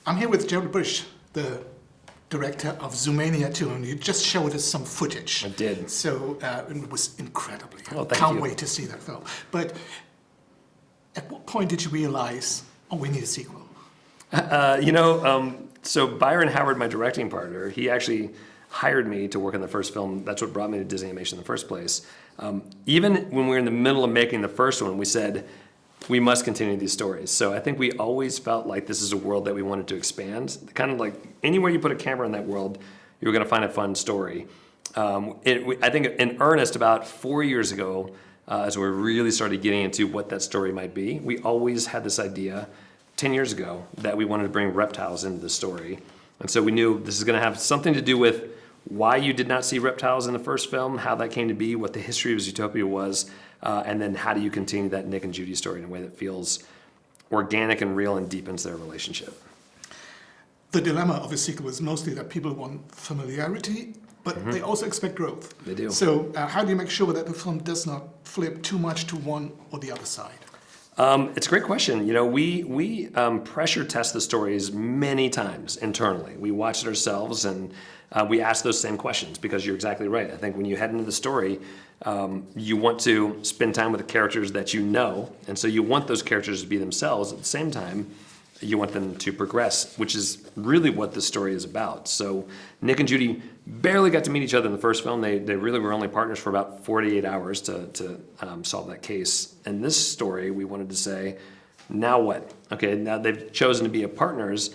I'm here with Gerald Bush, the director of Zoomania 2, and you just showed us some footage. I did. So it was incredibly. Well, Can't wait to see that film. But at what point did you realize, oh, we need a sequel? So Byron Howard, my directing partner, he actually hired me to work on the first film. That's what brought me to Disney Animation in the first place. Even when we were in the middle of making the first one, we said, we must continue these stories. So I think we always felt like this is a world that we wanted to expand. Kind of like anywhere you put a camera in that world, you're going to find a fun story. I think in earnest about 4 years ago, as we really started getting into what that story might be, we always had this idea 10 years ago that we wanted to bring reptiles into the story. And so we knew this is going to have something to do with why you did not see reptiles in the first film, how that came to be, what the history of Zootopia was, and then how do you continue that Nick and Judy story in a way that feels organic and real and deepens their relationship. The dilemma of a sequel is mostly that people want familiarity, but they also expect growth. They do. So how do you make sure that the film does not flip too much to one or the other side? It's a great question. We pressure test the stories many times internally. We watch it ourselves and we ask those same questions because you're exactly right. I think when you head into the story, you want to spend time with the characters that you know, and so you want those characters to be themselves. At the same time, you want them to progress, which is really what the story is about. So Nick and Judy barely got to meet each other in the first film. They really were only partners for about 48 hours to solve that case. In this story, we wanted to say, now what? Okay, now they've chosen to be partners.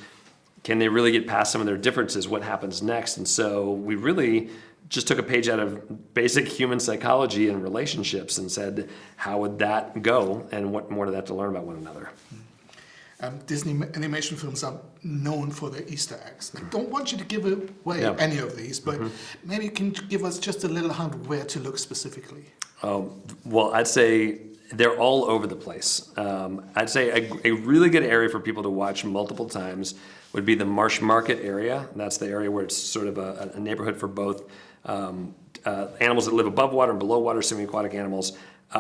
Can they really get past some of their differences? What happens next? And so we really just took a page out of basic human psychology and relationships and said, how would that go? And what more do they have to learn about one another? Disney animation films are known for their Easter eggs. I don't want you to give away any of these, but maybe you can give us just a little hint of where to look specifically. Well, I'd say they're all over the place. I'd say a really good area for people to watch multiple times would be the Marsh Market area. That's the area where it's sort of a neighborhood for both animals that live above water and below water, semi-aquatic animals.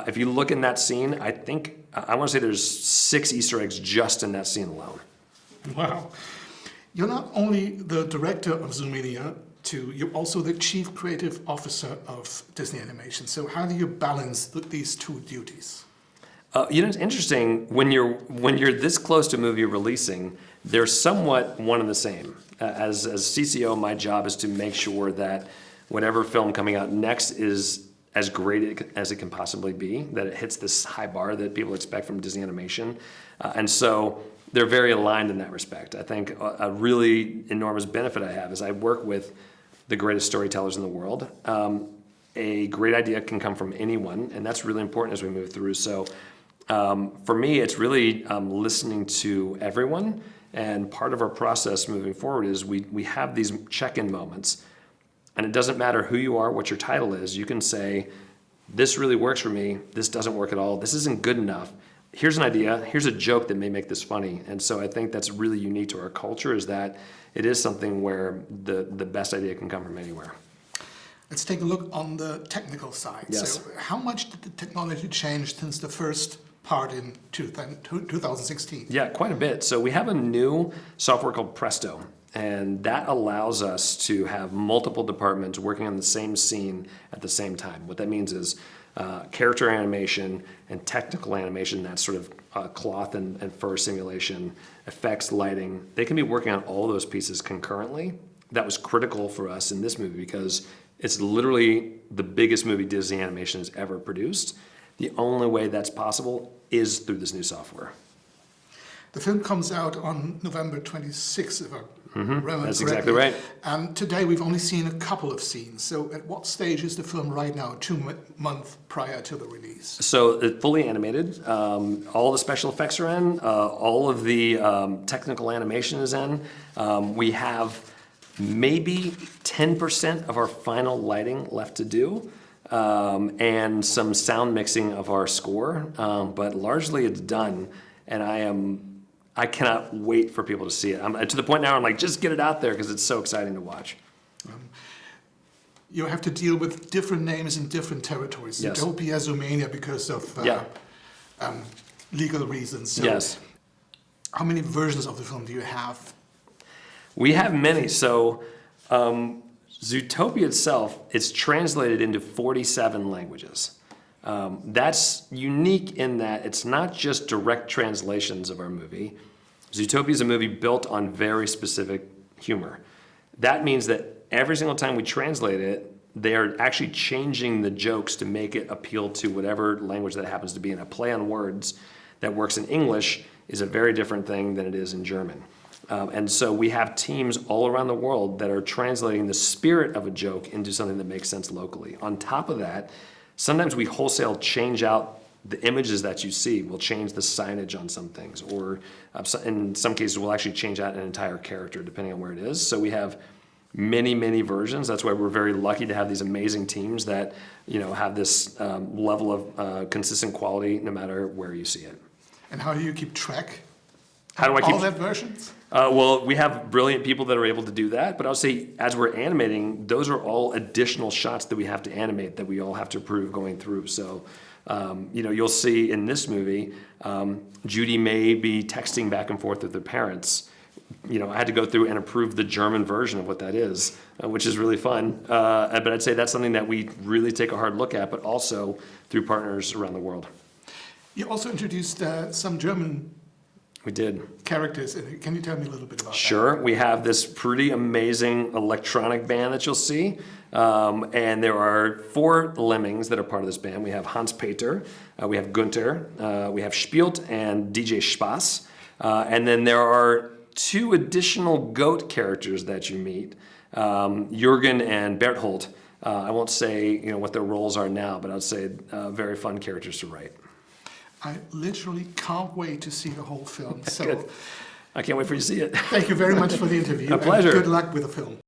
If you look in that scene, I want to say there's 6 Easter eggs just in that scene alone. Wow. You're not only the director of Zoomania 2, you're also the chief creative officer of Disney Animation. So how do you balance these two duties? It's interesting, when you're this close to a movie releasing, they're somewhat one and the same. As CCO, my job is to make sure that whatever film coming out next is as great as it can possibly be, that it hits this high bar that people expect from Disney Animation. And so they're very aligned in that respect. I think a really enormous benefit I have is I work with the greatest storytellers in the world. A great idea can come from anyone, and that's really important as we move through. So for me, it's really listening to everyone, and part of our process moving forward is we have these check-in moments. And it doesn't matter who you are, what your title is. You can say, this really works for me. This doesn't work at all. This isn't good enough. Here's an idea. Here's a joke that may make this funny. And so I think that's really unique to our culture, is that it is something where the best idea can come from anywhere. Let's take a look on the technical side. Yes. So how much did the technology change since the first part in 2016? Yeah, quite a bit. So we have a new software called Presto. And that allows us to have multiple departments working on the same scene at the same time. What that means is character animation and technical animation, that's sort of cloth and fur simulation, effects, lighting. They can be working on all those pieces concurrently. That was critical for us in this movie because it's literally the biggest movie Disney Animation has ever produced. The only way that's possible is through this new software. The film comes out on November 26th, if I remember correctly. That's exactly right. And today we've only seen a couple of scenes. So at what stage is the film right now, 2 months prior to the release? So it's fully animated. All the special effects are in. All of the technical animation is in. We have maybe 10% of our final lighting left to do. And some sound mixing of our score. But largely it's done. And I cannot wait for people to see it. I'm to the point now I'm like, just get it out there because it's so exciting to watch. You have to deal with different names in different territories. Yes. Zootopia, Zoomania, because of legal reasons. So yes. How many versions of the film do you have We have many. So Zootopia itself is translated into 47 languages. That's unique in that it's not just direct translations of our movie. Zootopia is a movie built on very specific humor. That means that every single time we translate it, they are actually changing the jokes to make it appeal to whatever language that happens to be in. A play on words that works in English is a very different thing than it is in German. And so we have teams all around the world that are translating the spirit of a joke into something that makes sense locally. On top of that, sometimes we wholesale change out the images that you see. We'll change the signage on some things, or in some cases we'll actually change out an entire character depending on where it is. So we have many, many versions. That's why we're very lucky to have these amazing teams that have this level of consistent quality no matter where you see it. And how do you keep track? How do I keep all that versions? Well, we have brilliant people that are able to do that, but I'll say as we're animating, those are all additional shots that we have to animate that we all have to approve going through. So, you'll see in this movie, Judy may be texting back and forth with her parents. I had to go through and approve the German version of what that is, which is really fun. But I'd say that's something that we really take a hard look at, but also through partners around the world. You also introduced some German We did. characters in it. Can you tell me a little bit about that? Sure. We have this pretty amazing electronic band that you'll see. And there are 4 lemmings that are part of this band. We have Hans Peter, we have Günther, we have Spielt, and DJ Spaß. And then there are 2 additional goat characters that you meet, Jürgen and Berthold. I won't say what their roles are now, but I'd say very fun characters to write. I literally can't wait to see the whole film. So Good. I can't wait for you to see it. thank you very much for the interview. A pleasure. And good luck with the film.